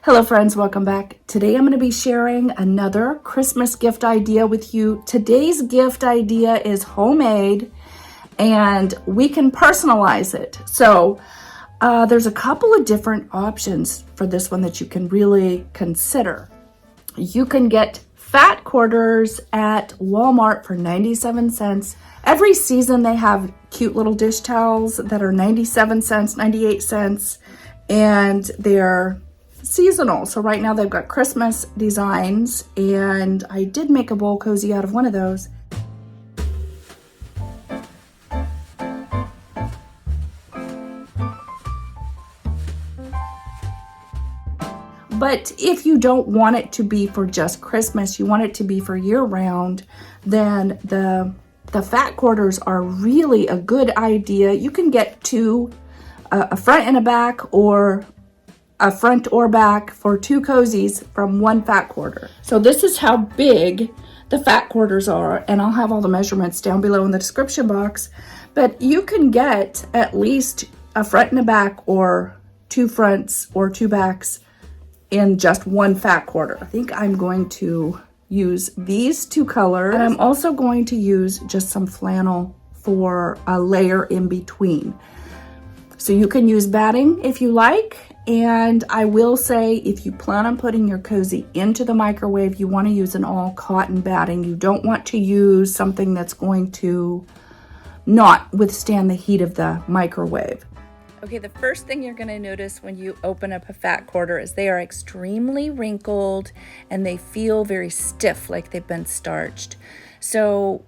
Hello friends, welcome back. Today I'm going to be sharing another Christmas gift idea with you. Today's gift idea is homemade and we can personalize it. So there's a couple of different options for this one that you can really consider. You can get fat quarters at Walmart for 97 cents. Every season they have cute little dish towels that are 97 cents, 98 cents, and they're seasonal. So right now they've got Christmas designs, and I did make a bowl cozy out of one of those. But if you don't want it to be for just Christmas, you want it to be for year-round, then the fat quarters are really a good idea. You can get two, a front and a back, or a front or back for two cozies from one fat quarter. So this is how big the fat quarters are, and I'll have all the measurements down below in the description box. But you can get at least a front and a back, or two fronts or two backs in just one fat quarter. I think I'm going to use these two colors, and I'm also going to use just some flannel for a layer in between. So you can use batting if you like, and I will say if you plan on putting your cozy into the microwave, you want to use an all cotton batting. You don't want to use something that's going to not withstand the heat of the microwave. Okay, the first thing you're going to notice when you open up a fat quarter is they are extremely wrinkled and they feel very stiff, like they've been starched. So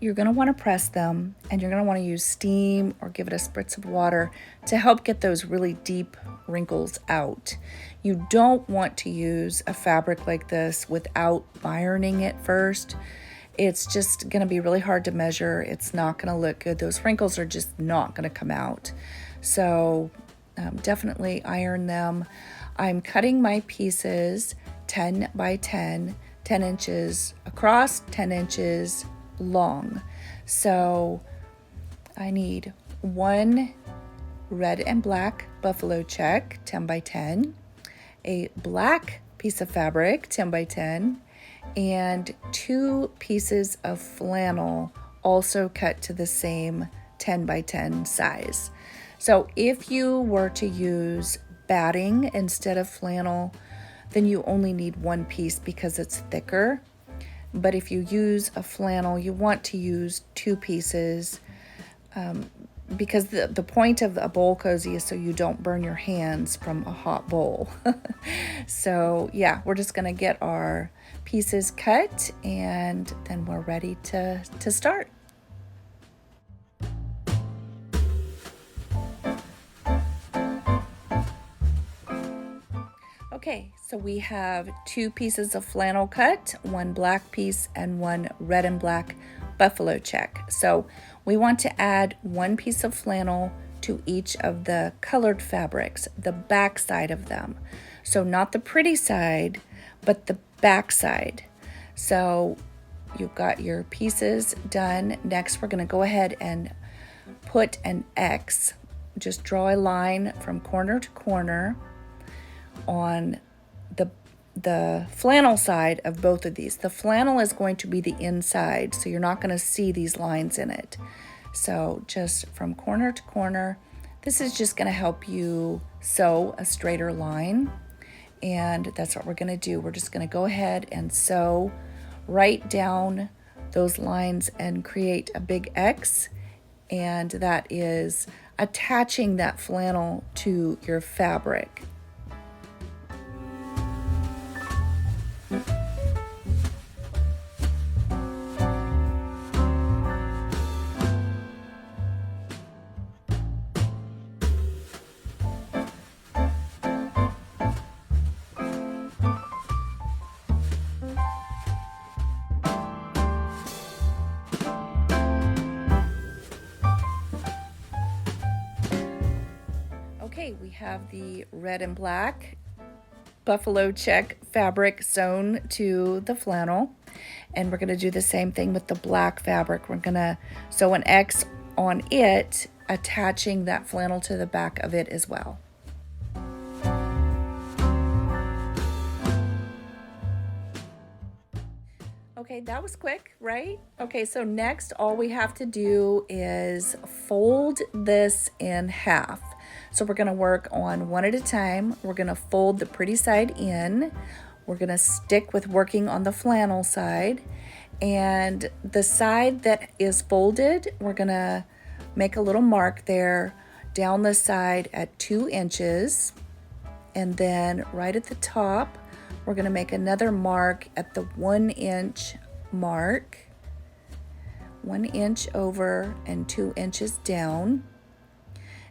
you're going to want to press them, and you're going to want to use steam or give it a spritz of water to help get those really deep wrinkles out. You don't want to use a fabric like this without ironing it first. It's just going to be really hard to measure. It's not going to look good. Those wrinkles are just not going to come out. So definitely iron them. I'm cutting my pieces 10 by 10, 10 inches across, 10 inches long. So I need one red and black buffalo check, 10 by 10, a black piece of fabric, 10 by 10, and two pieces of flannel, also cut to the same 10 by 10 size. So if you were to use batting instead of flannel, then you only need one piece because it's thicker. But if you use a flannel, you want to use two pieces because the point of a bowl cozy is so you don't burn your hands from a hot bowl. So yeah, we're just gonna get our pieces cut, and then we're ready to start. Okay, so we have two pieces of flannel cut, one black piece and one red and black buffalo check. So we want to add one piece of flannel to each of the colored fabrics, the back side of them. So not the pretty side, but the back side. So you've got your pieces done. Next, we're going to go ahead and put an X. Just draw a line from corner to corner on the flannel side of both of these. The flannel is going to be the inside, so you're not going to see these lines in it. So just from corner to corner, this is just going to help you sew a straighter line, and that's what we're going to do. We're just going to go ahead and sew right down those lines and create a big X, and that is attaching that flannel to your fabric. Okay, we have the red and black buffalo check fabric sewn to the flannel, and we're going to do the same thing with the black fabric. We're going to sew an X on it, attaching that flannel to the back of it as well. Okay, that was quick, right? Okay, so next all we have to do is fold this in half. So we're gonna work on one at a time. We're gonna fold the pretty side in. We're gonna stick with working on the flannel side. And the side that is folded, we're gonna make a little mark there down the side at 2 inches. And then right at the top, we're gonna make another mark at the 1 inch mark, 1 inch over and 2 inches down.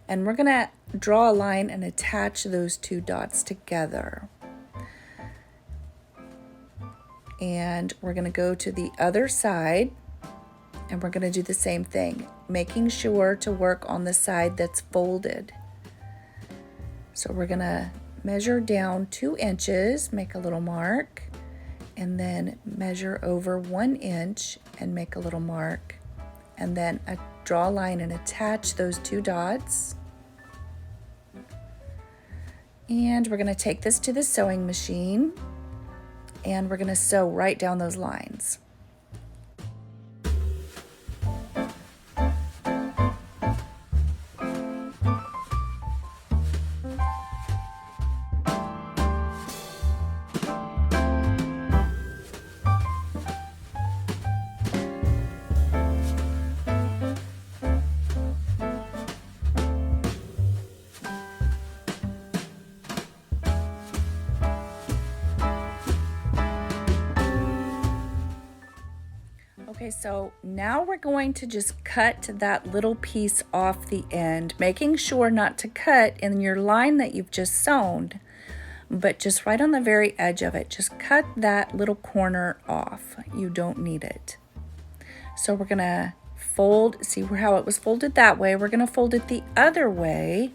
And we're gonna draw a line and attach those 2 dots together. And we're gonna go to the other side and we're gonna do the same thing, making sure to work on the side that's folded. So we're gonna measure down 2 inches, make a little mark, and then measure over 1 inch and make a little mark. And then draw a line and attach those 2 dots. And we're gonna take this to the sewing machine and we're gonna sew right down those lines. Okay, so now we're going to just cut that little piece off the end, making sure not to cut in your line that you've just sewn, but just right on the very edge of it. Just cut that little corner off. You don't need it. So we're gonna fold, see how it was folded that way. We're gonna fold it the other way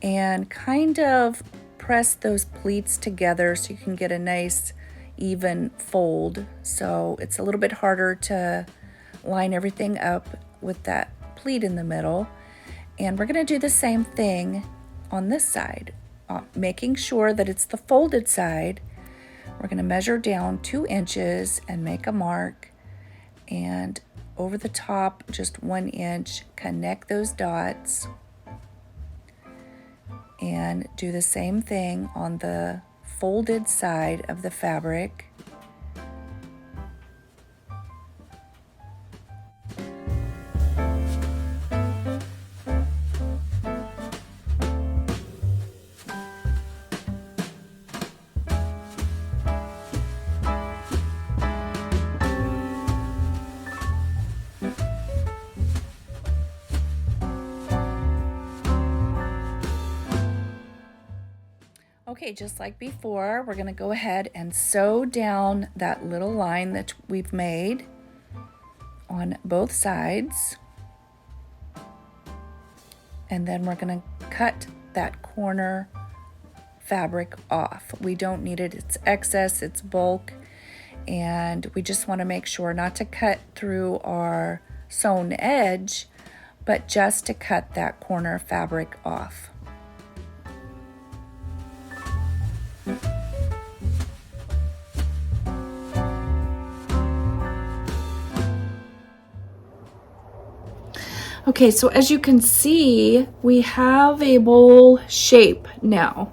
and kind of press those pleats together so you can get a nice even fold. So it's a little bit harder to line everything up with that pleat in the middle. And we're gonna do the same thing on this side, making sure that it's the folded side. We're gonna measure down 2 inches and make a mark, and over the top just 1 inch, connect those dots, and do the same thing on the folded side of the fabric. Okay, just like before, we're gonna go ahead and sew down that little line that we've made on both sides. And then we're gonna cut that corner fabric off. We don't need it, it's excess, it's bulk, and we just wanna make sure not to cut through our sewn edge, but just to cut that corner fabric off. Okay, so as you can see, we have a bowl shape now.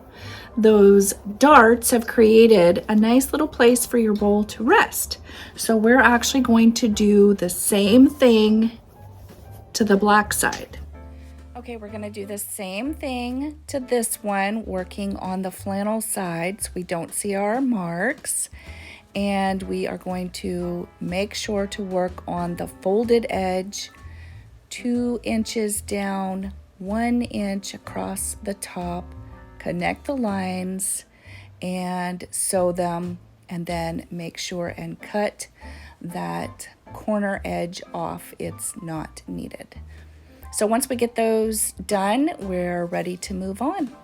Those darts have created a nice little place for your bowl to rest. So we're actually going to do the same thing to the black side. Okay, we're gonna do the same thing to this one, working on the flannel side so we don't see our marks. And we are going to make sure to work on the folded edge, 2 inches down, 1 inch across the top, connect the lines and sew them, and then make sure and cut that corner edge off. It's not needed. So once we get those done, we're ready to move on.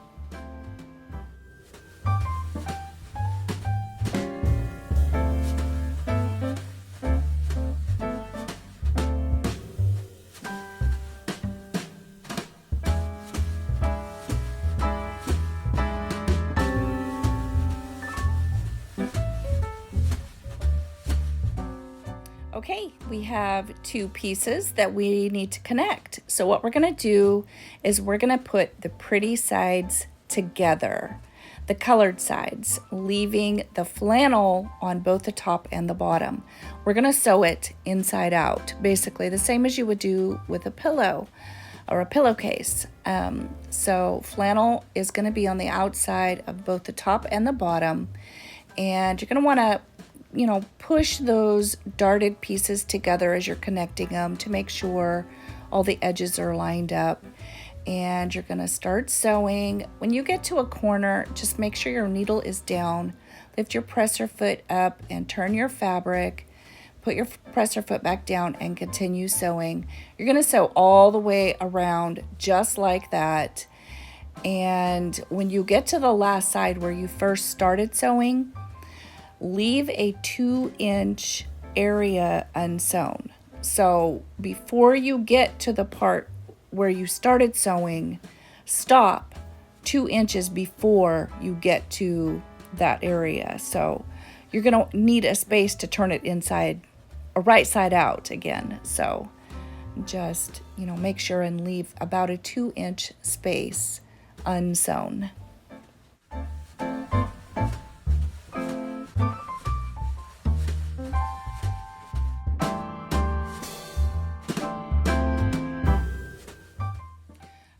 Okay, we have two pieces that we need to connect. So what we're going to do is we're going to put the pretty sides together, the colored sides, leaving the flannel on both the top and the bottom. We're going to sew it inside out, basically the same as you would do with a pillow or a pillowcase. So flannel is going to be on the outside of both the top and the bottom, and you're going to want to push those darted pieces together as you're connecting them to make sure all the edges are lined up. And you're going to start sewing. When you get to a corner, just make sure your needle is down. Lift your presser foot up and turn your fabric. Put your presser foot back down and continue sewing. You're going to sew all the way around just like that. And when you get to the last side where you first started sewing, leave a 2-inch area unsewn. So before you get to the part where you started sewing, stop 2 inches before you get to that area. So you're going to need a space to turn it inside or right side out again. So just, make sure and leave about a 2-inch space unsewn.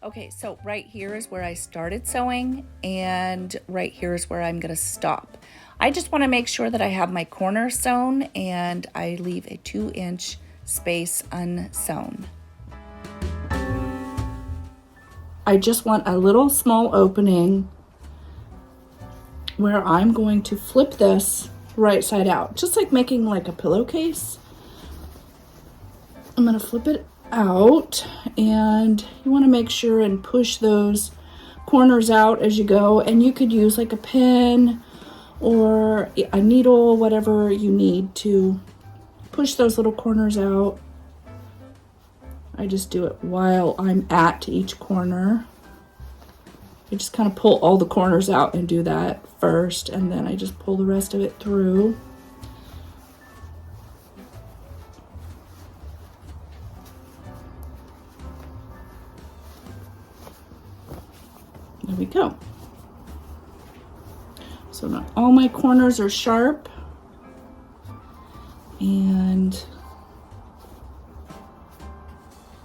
Okay, so right here is where I started sewing, and right here is where I'm going to stop. I just want to make sure that I have my corner sewn and I leave a 2-inch space unsewn. I just want a little small opening where I'm going to flip this right side out, just like making like a pillowcase. I'm going to flip it out, and you want to make sure and push those corners out as you go, and you could use like a pin or a needle, whatever you need to push those little corners out. I just do it while I'm at each corner. I just kind of pull all the corners out and do that first, and then I just pull the rest of it through. There we go. So now all my corners are sharp, and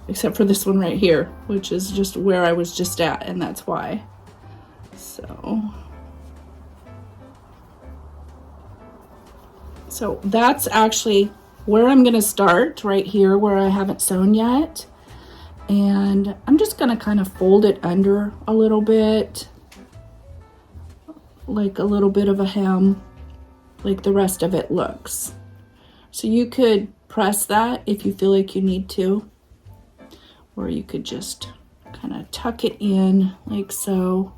except for this one right here, which is just where I was just at, and that's why. So that's actually where I'm gonna start, right here where I haven't sewn yet. And I'm just gonna kind of fold it under a little bit, like a little bit of a hem, like the rest of it looks. So you could press that if you feel like you need to, or you could just kind of tuck it in like so.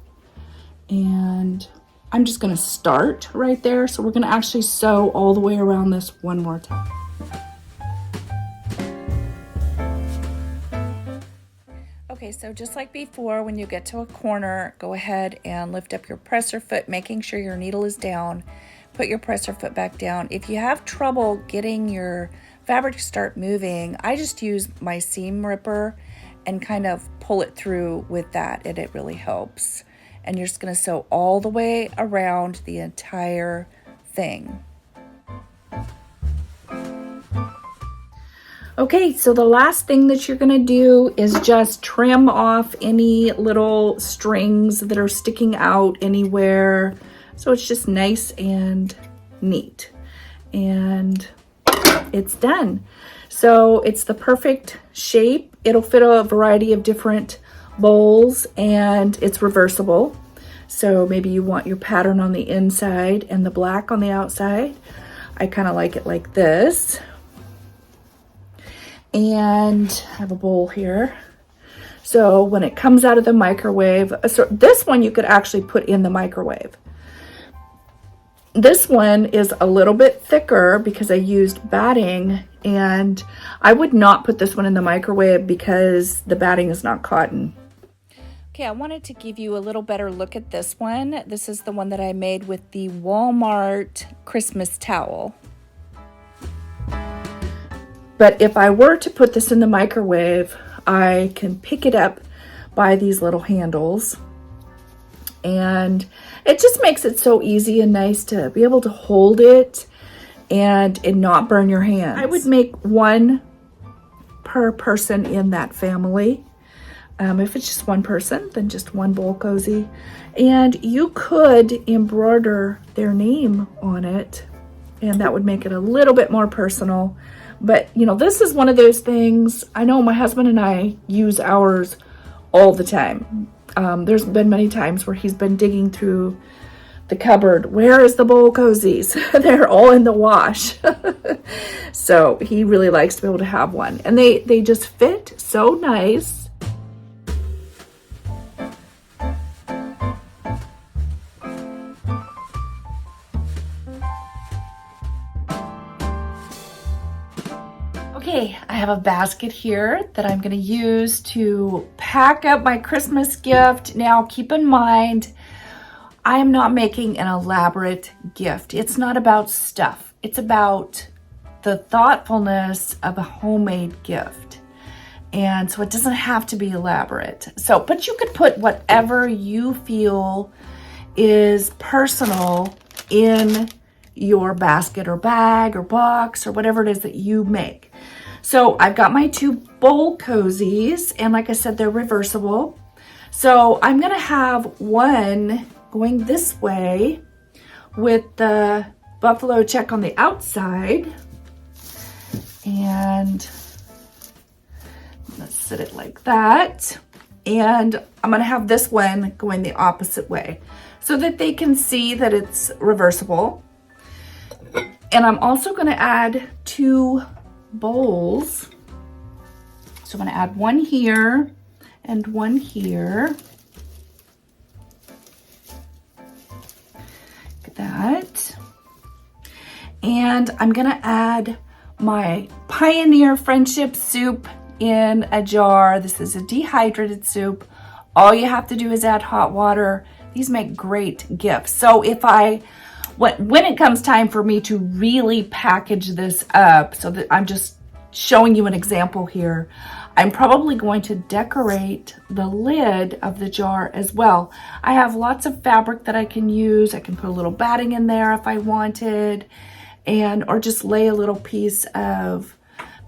And I'm just gonna start right there. So we're gonna actually sew all the way around this one more time. Okay, so just like before, when you get to a corner, go ahead and lift up your presser foot, making sure your needle is down. Put your presser foot back down. If you have trouble getting your fabric to start moving, I just use my seam ripper and kind of pull it through with that, and it really helps. And you're just gonna sew all the way around the entire thing. Okay, so the last thing that you're gonna do is just trim off any little strings that are sticking out anywhere. So it's just nice and neat. And it's done. So it's the perfect shape. It'll fit a variety of different bowls, and it's reversible. So maybe you want your pattern on the inside and the black on the outside. I kind of like it like this. And I have a bowl here. So when it comes out of the microwave, so this one you could actually put in the microwave. This one is a little bit thicker because I used batting, and I would not put this one in the microwave because the batting is not cotton. Okay, I wanted to give you a little better look at this one. This is the one that I made with the Walmart Christmas towel. But if I were to put this in the microwave, I can pick it up by these little handles. And it just makes it so easy and nice to be able to hold it and not burn your hands. I would make one per person in that family. If it's just one person, then just one bowl cozy. And you could embroider their name on it, and that would make it a little bit more personal. But, you know, this is one of those things, I know my husband and I use ours all the time. There's been many times where he's been digging through the cupboard. Where is the bowl cozies? They're all in the wash. So he really likes to be able to have one. And they just fit so nice. Okay, I have a basket here that I'm going to use to pack up my Christmas gift. Now, keep in mind, I am not making an elaborate gift. It's not about stuff. It's about the thoughtfulness of a homemade gift. And so it doesn't have to be elaborate. So, but you could put whatever you feel is personal in your basket or bag or box or whatever it is that you make. So I've got my 2 bowl cozies, and like I said, they're reversible. So I'm gonna have one going this way with the buffalo check on the outside, and let's set it like that. And I'm gonna have this one going the opposite way so that they can see that it's reversible. And I'm also gonna add 2 bowls. So I'm gonna add one here and one here. Look at that. And I'm gonna add my Pioneer Friendship soup in a jar. This is a dehydrated soup. All you have to do is add hot water. These make great gifts. So when it comes time for me to really package this up, so that I'm just showing you an example here, I'm probably going to decorate the lid of the jar as well. I have lots of fabric that I can use. I can put a little batting in there if I wanted, or just lay a little piece of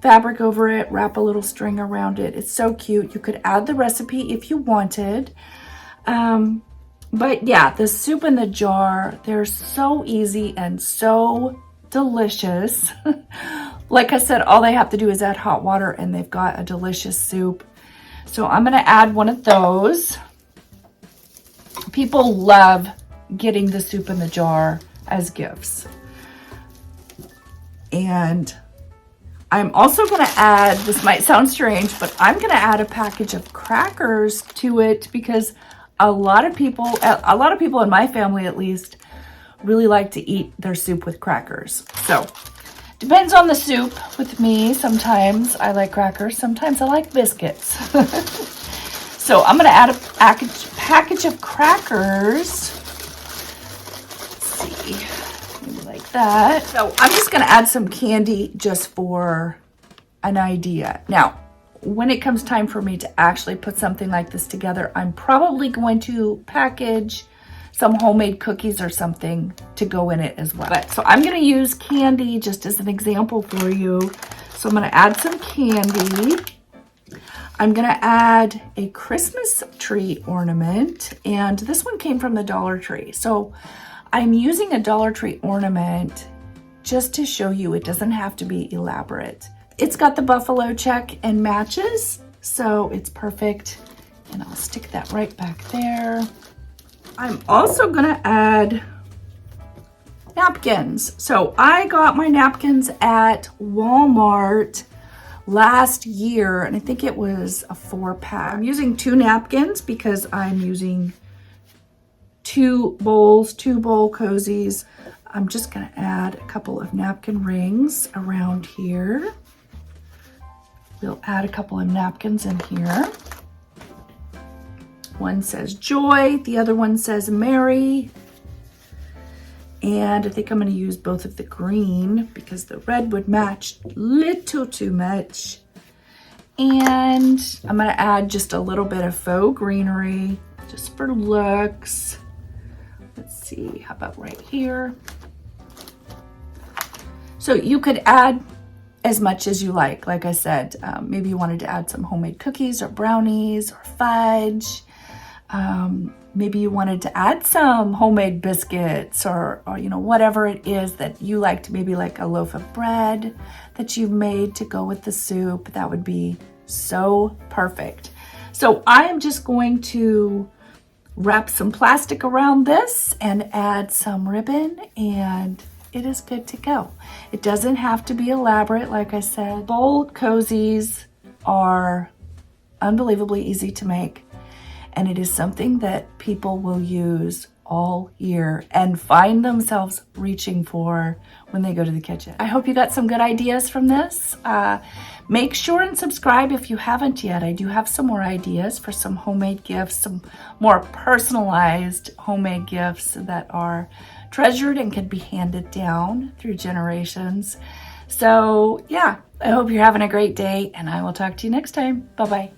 fabric over it, wrap a little string around it. It's so cute. You could add the recipe if you wanted. But yeah, the soup in the jar, they're so easy and so delicious. Like I said, all they have to do is add hot water and they've got a delicious soup. So I'm gonna add one of those. People love getting the soup in the jar as gifts. And I'm also gonna add, this might sound strange, but I'm gonna add a package of crackers to it because a lot of people in my family at least, really like to eat their soup with crackers. So, depends on the soup with me. Sometimes I like crackers, sometimes I like biscuits. So I'm gonna add a package of crackers. Let's see, maybe like that. So I'm just gonna add some candy just for an idea. Now, when it comes time for me to actually put something like this together, I'm probably going to package some homemade cookies or something to go in it as well. So I'm gonna use candy just as an example for you. So I'm gonna add some candy. I'm gonna add a Christmas tree ornament, and this one came from the Dollar Tree. So I'm using a Dollar Tree ornament just to show you it doesn't have to be elaborate. It's got the buffalo check and matches, so it's perfect. And I'll stick that right back there. I'm also gonna add napkins. So I got my napkins at Walmart last year, and I think it was a 4-pack. I'm using 2 napkins because I'm using 2 bowls, 2 bowl cozies. I'm just gonna add a couple of napkin rings around here. We'll add a couple of napkins in here. One says joy, the other one says Mary. And I think I'm going to use both of the green because the red would match a little too much. And I'm going to add just a little bit of faux greenery just for looks. Let's see, how about right here? So you could add as much as you like. Like I said, maybe you wanted to add some homemade cookies or brownies or fudge. Maybe you wanted to add some homemade biscuits or you know, whatever it is that you like to, maybe like a loaf of bread that you've made to go with the soup. That would be so perfect. So I am just going to wrap some plastic around this and add some ribbon, and it is good to go. It doesn't have to be elaborate, like I said. Bowl cozies are unbelievably easy to make, and it is something that people will use all year and find themselves reaching for when they go to the kitchen. I hope you got some good ideas from this. Make sure and subscribe if you haven't yet. I do have some more ideas for some homemade gifts, some more personalized homemade gifts that are treasured and can be handed down through generations. So yeah, I hope you're having a great day, and I will talk to you next time. Bye-bye.